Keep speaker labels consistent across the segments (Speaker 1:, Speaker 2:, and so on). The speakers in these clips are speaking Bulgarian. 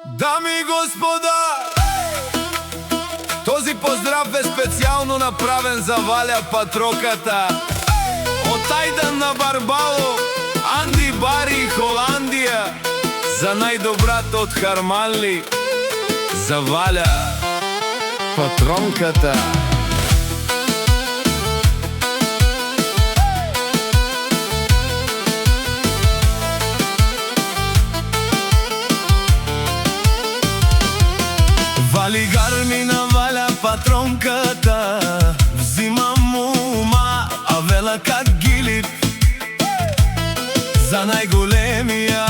Speaker 1: Дами и господа, този поздрав е специално направен за Валя Патроката от Айдан на Барбало, Анди Бари, Холандия. За най-добрата от Харманли, за Валя Патронката. Вали гарми на Валя Патронката, взима му ума, а вела как гилип за най-големия,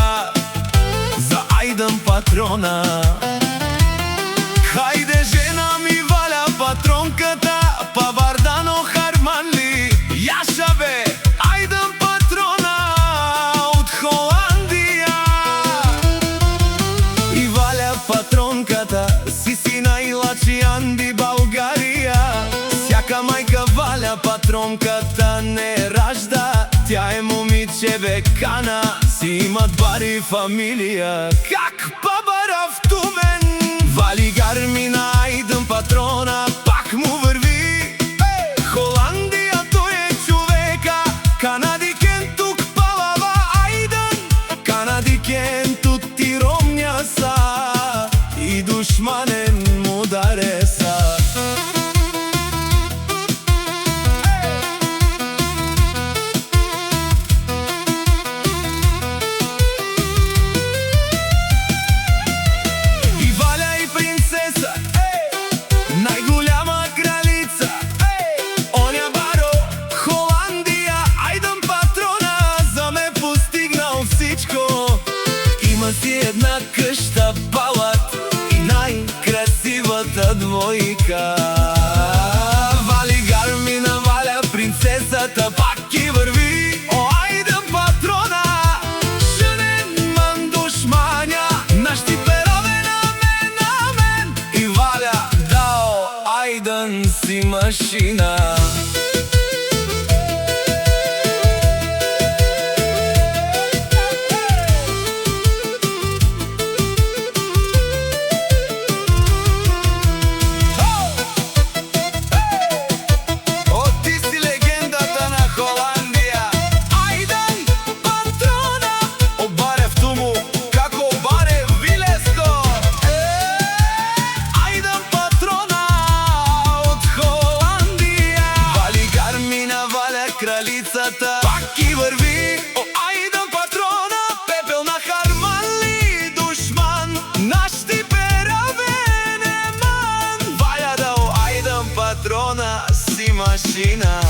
Speaker 1: за Айдан Патрона. Хайде жена ми Валя Патронката, па Вардано Харманли, яша бе Айдан Патрона от Холандия. И Валя Патронката си сина и лачи Анди България. Всяка майка Валя Патронката не ражда, тя е момиче векана, си имат бари фамилия. Как бабара в Тумен, вали гарми на Айдан Патрона, пак му върви Холандия, той е човека. Канадикен тук палава Айдан, канадикен тут ти ромня са, и душманен му дареса. Най-голяма кралица, оня баро, Холандия, Айдан Патрона за ме постигнал всичко. Има си една къща, палат и най-красивата двойка. Вали гарми на Валя принцесата, пак и върви о Айдан Патрона. Шенен ман душманя, нашти перове на мен, и Валя дао Айдан си машина. Кралицата пак и върви о Айдан Патрона, пепел на Харманли, душман, наш ти перавен е ман. Валя дао Айдан Патрона си машина.